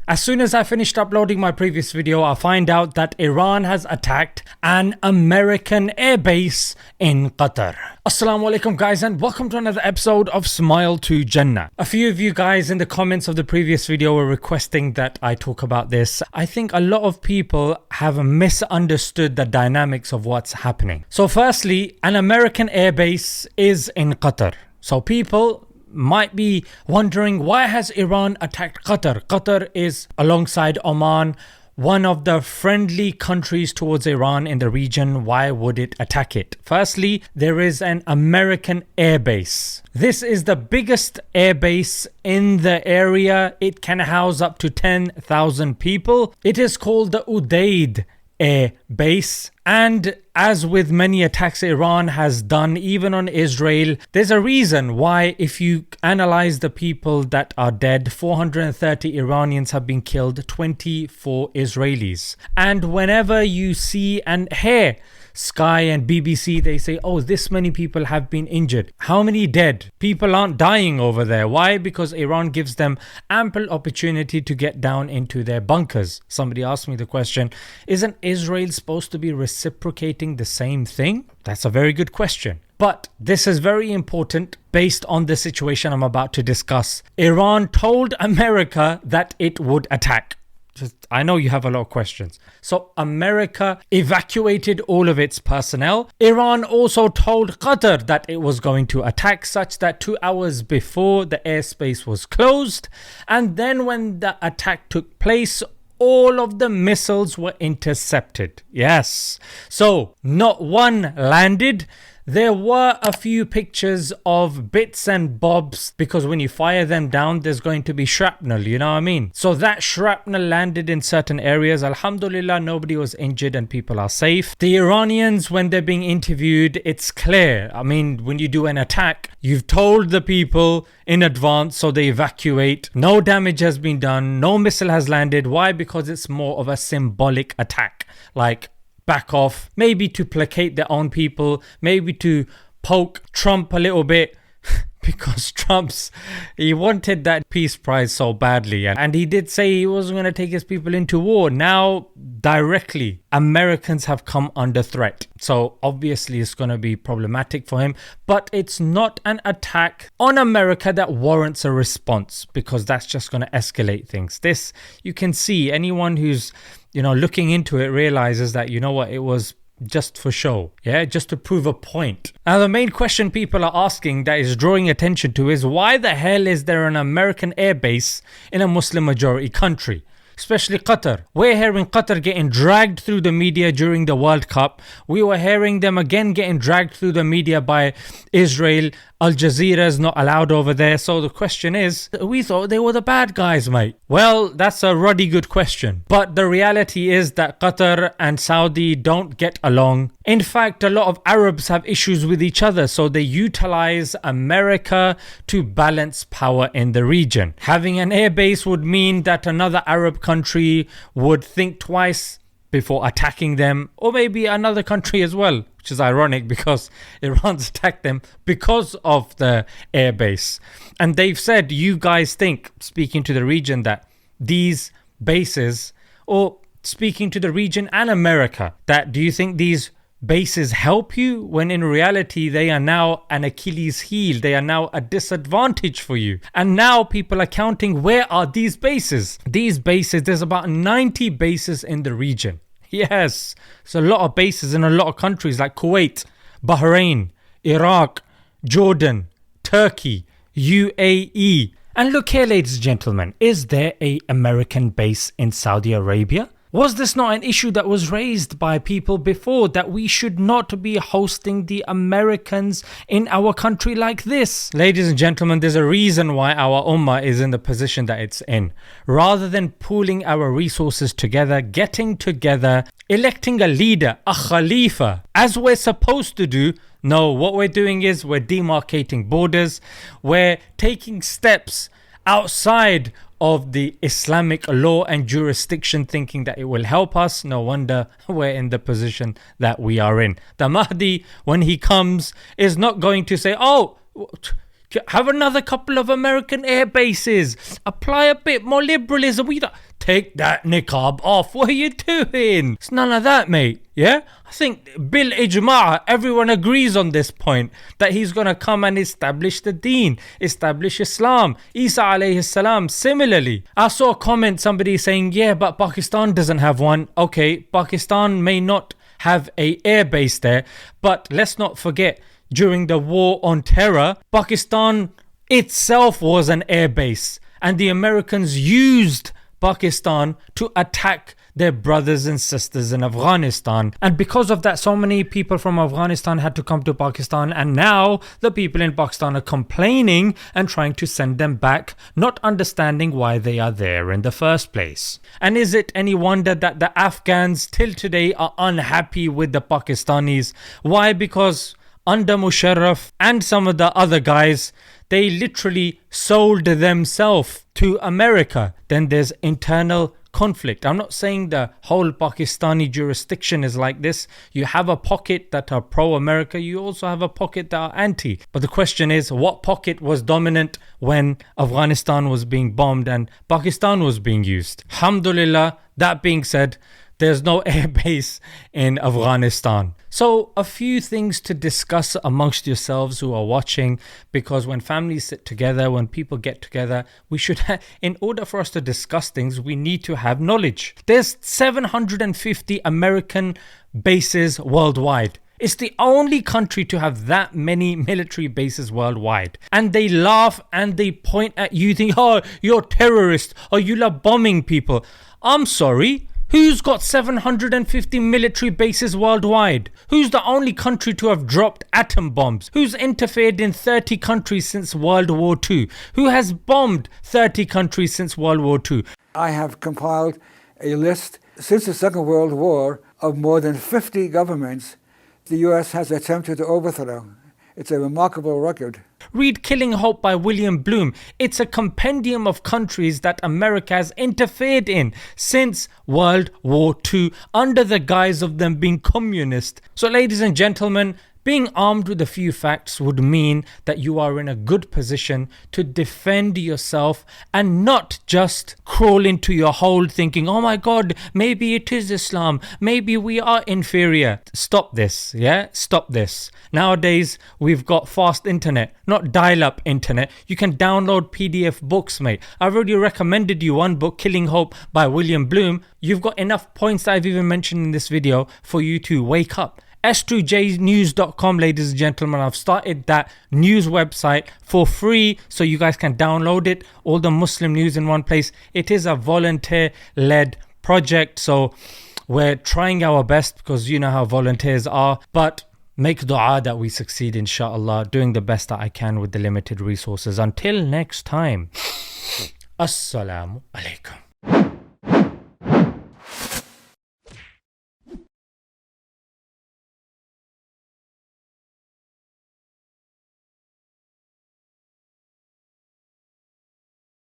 As soon as I finished uploading my previous video, I find out that Iran has attacked an American airbase in Qatar. Assalamu alaikum guys, and welcome to another episode of Smile to Jannah. A few of you guys in the comments of the previous video were requesting that I talk about this. I think a lot of people have misunderstood the dynamics of what's happening. So firstly, an American airbase is in Qatar. So people might be wondering, why has Iran attacked Qatar? Qatar is, alongside Oman, one of the friendly countries towards Iran in the region. Why would it attack it? Firstly, there is an American airbase. This is the biggest airbase in the area. It can house up to 10,000 people. It is called the Udeid Air Base, and as with many attacks Iran has done, even on Israel, there's a reason why. If you analyze the people that are dead, 430 Iranians have been killed, 24 Israelis. And whenever you see and hear Sky and BBC, they say, oh, this many people have been injured. How many dead? People aren't dying over there. Why? Because Iran gives them ample opportunity to get down into their bunkers. Somebody asked me the question, isn't Israel supposed to be reciprocating the same thing? That's a very good question. But this is very important based on the situation I'm about to discuss. Iran told America that it would attack. I know you have a lot of questions. So America evacuated all of its personnel. Iran also told Qatar that it was going to attack, such that 2 hours before the airspace was closed. And then when the attack took place, all of the missiles were intercepted. Yes. So not one landed. There were a few pictures of bits and bobs, because when you fire them down, there's going to be shrapnel, you know what I mean? So that shrapnel landed in certain areas. Alhamdulillah, nobody was injured and people are safe. The Iranians, when they're being interviewed, it's clear. I mean, when you do an attack, you've told the people in advance, so they evacuate. No damage has been done. No missile has landed. Why? Because it's more of a symbolic attack. Like, back off, maybe to placate their own people, maybe to poke Trump a little bit, because he wanted that peace prize so badly, and he did say he wasn't going to take his people into war. Now directly Americans have come under threat, so obviously it's going to be problematic for him. But it's not an attack on America that warrants a response, because that's just going to escalate things. This, you can see, anyone who's looking into it realizes that, you know what, it was just for show, just to prove a point. Now the main question people are asking, that is drawing attention to, is why the hell is there an American airbase in a Muslim majority country, especially Qatar? We're hearing Qatar getting dragged through the media during the World Cup. We were hearing them again getting dragged through the media by Israel. Al Jazeera is not allowed over there. So the question is, we thought they were the bad guys, mate. Well, that's a ruddy good question. But the reality is that Qatar and Saudi don't get along. In fact, a lot of Arabs have issues with each other, so they utilize America to balance power in the region. Having an airbase would mean that another Arab country would think twice before attacking them, or maybe another country as well, which is ironic because Iran's attacked them because of the airbase. And they've said, you guys think, speaking to the region, that these bases, or speaking to the region and America, that do you think these bases help you, when in reality they are now an Achilles heel, they are now a disadvantage for you? And now people are counting, where are these bases? These bases, there's about 90 bases in the region. Yes, it's a lot of bases in a lot of countries like Kuwait, Bahrain, Iraq, Jordan, Turkey, UAE. And look here, ladies and gentlemen, is there an American base in Saudi Arabia? Was this not an issue that was raised by people before, that we should not be hosting the Americans in our country like this? Ladies and gentlemen, there's a reason why our ummah is in the position that it's in. Rather than pooling our resources together, getting together, electing a leader, a khalifa, as we're supposed to do, no, what we're doing is we're demarcating borders. We're taking steps outside of the Islamic law and jurisdiction, thinking that it will help us. No wonder we're in the position that we are in. The Mahdi, when he comes, is not going to say, oh, have another couple of American air bases, apply a bit more liberalism. We don't take that niqab off. What are you doing? It's none of that, mate. Yeah? I think bil ijma', everyone agrees on this point, that he's going to come and establish the deen, establish Islam. Isa alayhi salam, similarly. I saw a comment, somebody saying, yeah, but Pakistan doesn't have one. Okay, Pakistan may not have a air base there, but let's not forget, during the war on terror, Pakistan itself was an air base, and the Americans used Pakistan to attack their brothers and sisters in Afghanistan. And because of that, so many people from Afghanistan had to come to Pakistan, and now the people in Pakistan are complaining and trying to send them back, not understanding why they are there in the first place. And is it any wonder that the Afghans till today are unhappy with the Pakistanis? Why? Because under Musharraf and some of the other guys, they literally sold themselves to America. Then there's internal conflict. I'm not saying the whole Pakistani jurisdiction is like this. You have a pocket that are pro-America, you also have a pocket that are anti. But the question is, what pocket was dominant when Afghanistan was being bombed and Pakistan was being used? Alhamdulillah, that being said, there's no air base in Afghanistan. So a few things to discuss amongst yourselves who are watching, because when families sit together, when people get together, we should in order for us to discuss things, we need to have knowledge. There's 750 American bases worldwide. It's the only country to have that many military bases worldwide. And they laugh and they point at you, think, oh, you're terrorists, or you love bombing people. I'm sorry. Who's got 750 military bases worldwide? Who's the only country to have dropped atom bombs? Who's interfered in 30 countries since World War II? Who has bombed 30 countries since World War II? I have compiled a list since the Second World War of more than 50 governments the US has attempted to overthrow. It's a remarkable record. Read Killing Hope by William Bloom. It's a compendium of countries that America has interfered in since World War II under the guise of them being communist. So ladies and gentlemen, being armed with a few facts would mean that you are in a good position to defend yourself and not just crawl into your hole thinking, oh my God, maybe it is Islam, maybe we are inferior. Stop this, yeah? Stop this. Nowadays, we've got fast internet, not dial-up internet. You can download PDF books, mate. I've already recommended you one book, Killing Hope by William Bloom. You've got enough points that I've even mentioned in this video for you to wake up. s2jnews.com, ladies and gentlemen. I've started that news website for free so you guys can download it, all the Muslim news in one place. It is a volunteer-led project, so we're trying our best because you know how volunteers are, but make dua that we succeed, inshallah, doing the best that I can with the limited resources. Until next time, Assalamu alaikum.